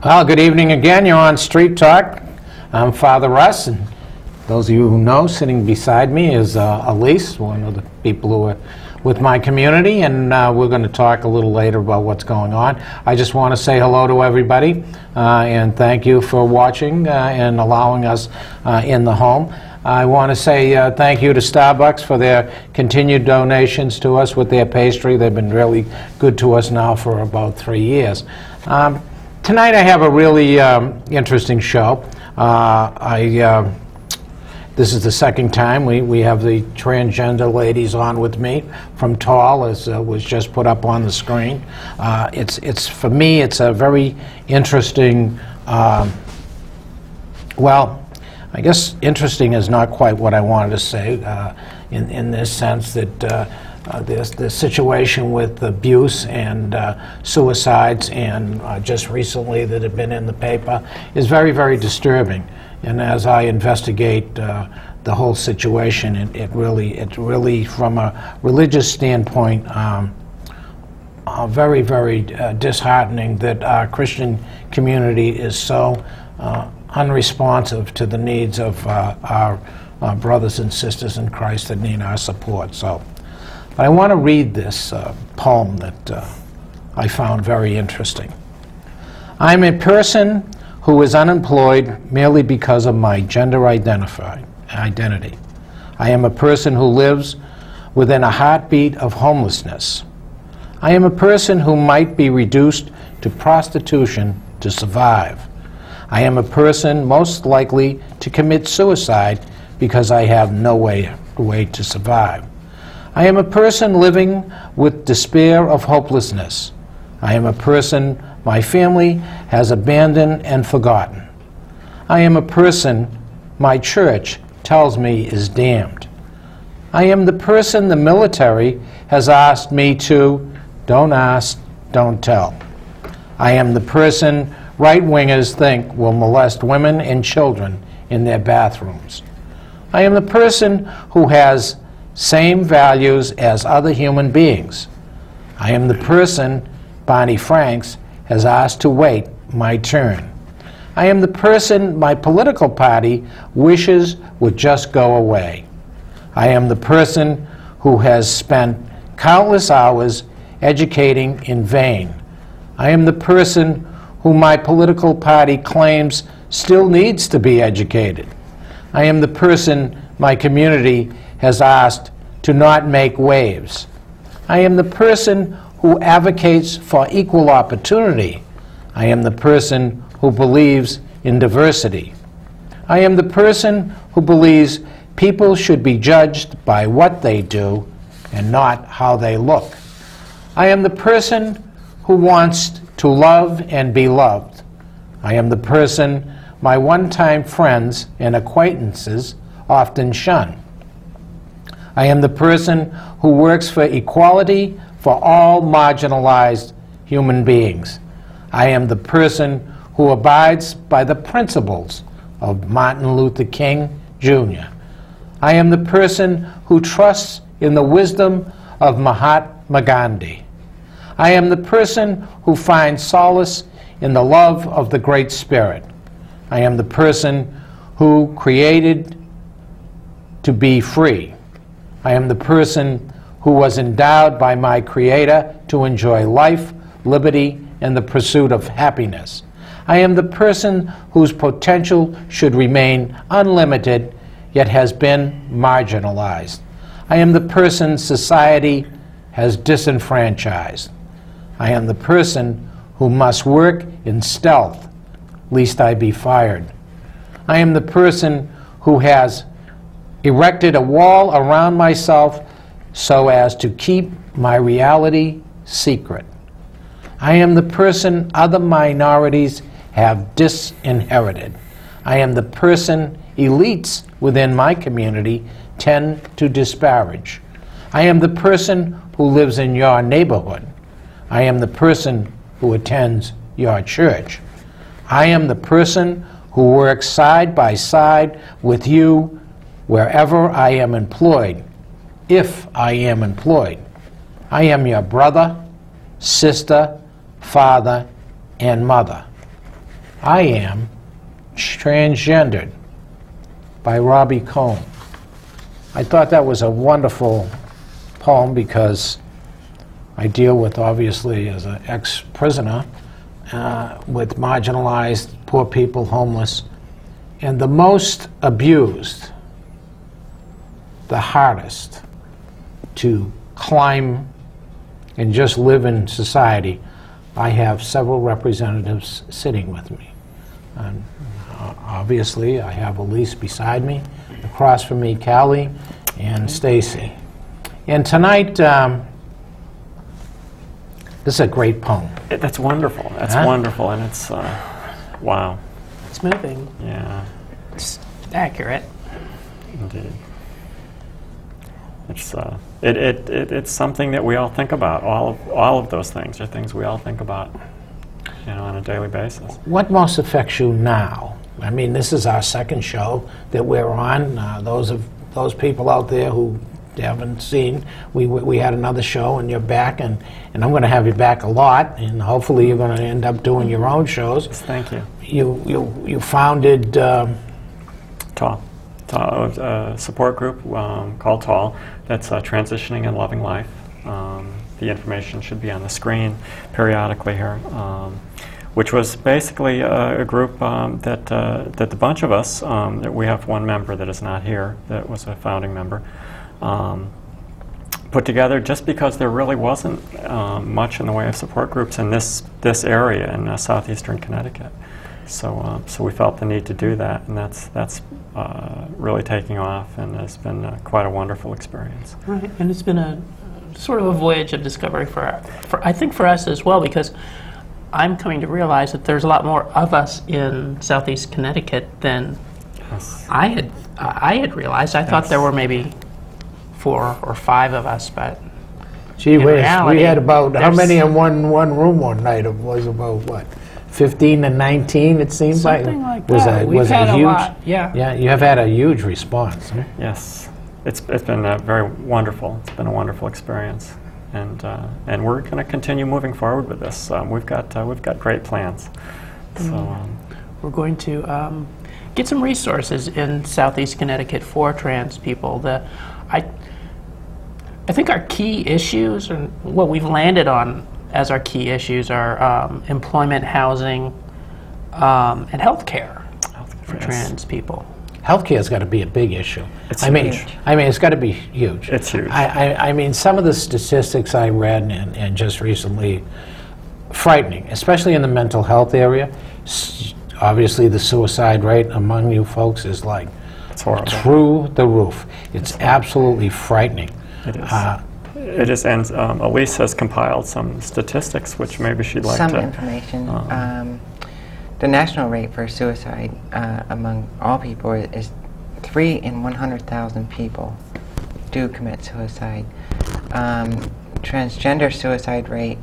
Well, good evening again. You're on Street Talk. I'm Father Russ, and those of you who know, sitting beside me is Elise, one of the people who are with my community, and we're going to talk a little later about what's going on. I just want to say hello to everybody, and thank you for watching and allowing us in the home. I want to say thank you to Starbucks for their continued donations to us with their pastry. They've been really good to us now for about 3 years. Tonight I have a really interesting show. This is the second time we have the transgender ladies on with me from T.a.L.L, as was just put up on the screen. It's for me, it's a very interesting, well, I guess interesting is not quite what I wanted to say in this sense that the situation with abuse and suicides and just recently that have been in the paper is very, very disturbing. And as I investigate the whole situation, it really, from a religious standpoint, very, very disheartening that our Christian community is so unresponsive to the needs of our brothers and sisters in Christ that need our support. But I want to read this poem that I found very interesting. I'm a person who is unemployed merely because of my gender identity. I am a person who lives within a heartbeat of homelessness. I am a person who might be reduced to prostitution to survive. I am a person most likely to commit suicide because I have no way to survive. I am a person living with despair of hopelessness. I am a person my family has abandoned and forgotten. I am a person my church tells me is damned. I am the person the military has asked me to, don't ask, don't tell. I am the person right-wingers think will molest women and children in their bathrooms. I am the person who has same values as other human beings. I am the person Barney Franks has asked to wait my turn. I am the person my political party wishes would just go away. I am the person who has spent countless hours educating in vain. I am the person who my political party claims still needs to be educated. I am the person my community has asked to not make waves. I am the person who advocates for equal opportunity. I am the person who believes in diversity. I am the person who believes people should be judged by what they do and not how they look. I am the person who wants to love and be loved. I am the person my one-time friends and acquaintances often shun. I am the person who works for equality for all marginalized human beings. I am the person who abides by the principles of Martin Luther King, Jr. I am the person who trusts in the wisdom of Mahatma Gandhi. I am the person who finds solace in the love of the Great Spirit. I am the person who created to be free. I am the person who was endowed by my Creator to enjoy life, liberty, and the pursuit of happiness. I am the person whose potential should remain unlimited, yet has been marginalized. I am the person society has disenfranchised. I am the person who must work in stealth, lest I be fired. I am the person who has erected a wall around myself so as to keep my reality secret. I am the person other minorities have disinherited. I am the person elites within my community tend to disparage. I am the person who lives in your neighborhood. I am the person who attends your church. I am the person who works side by side with you wherever I am employed, if I am employed. I am your brother, sister, father, and mother. I Am Transgendered by Robbie Cohn. I thought that was a wonderful poem because I deal with, obviously, as an ex-prisoner, with marginalized, poor people, homeless, and the most abused, the hardest to climb and just live in society. I have several representatives sitting with me. And obviously, I have Elise beside me, across from me, Callie and Stacy. And tonight, this is a great poem. That's wonderful. That's wonderful, and it's wow. It's moving. Yeah, It's accurate. indeed. It's it's something that we all think about. All of those things are things we all think about, you know, on a daily basis. What most affects you now? I mean, this is our second show that we're on. Those people out there who haven't seen, we had another show, and you're back, and I'm going to have you back a lot, and hopefully you're going to end up doing your own shows. Thank you. You founded T.a.L.L. A support group called T.a.L.L. that's transitioning and loving life. The information should be on the screen periodically here. Which was basically a group that the bunch of us, that we have one member that is not here, that was a founding member, put together just because there really wasn't much in the way of support groups in this area in southeastern Connecticut. So we felt the need to do that, and that's really taking off, and it's been quite a wonderful experience. Right, and it's been a sort of a voyage of discovery for I think for us as well, because I'm coming to realize that there's a lot more of us in southeast Connecticut than I had realized. I thought there were maybe 4 or 5 of us, but gee whiz, reality, we had about, how many in one room one night? It was about, what, 15 to 19, it seems like? Something like that. Was it huge? A lot, yeah. Yeah, you have had a huge response. Huh? Yes, it's been very wonderful. It's been a wonderful experience. And we're going to continue moving forward with this. We've got great plans. So we're going to get some resources in southeast Connecticut for trans people. I think our key issues, and what we've landed on as our key issues, are employment, housing, and health care for trans people. Healthcare's got to be a big issue. It's huge. I mean, it's got to be huge. It's huge. I mean, some of the statistics I read and just recently, frightening, especially in the mental health area. Obviously, the suicide rate among you folks is like through the roof. It's absolutely frightening. It is. It is, and Elise has compiled some statistics, which maybe she'd like some information. The national rate for suicide among all people is 3 in 100,000 people do commit suicide. Transgender suicide rate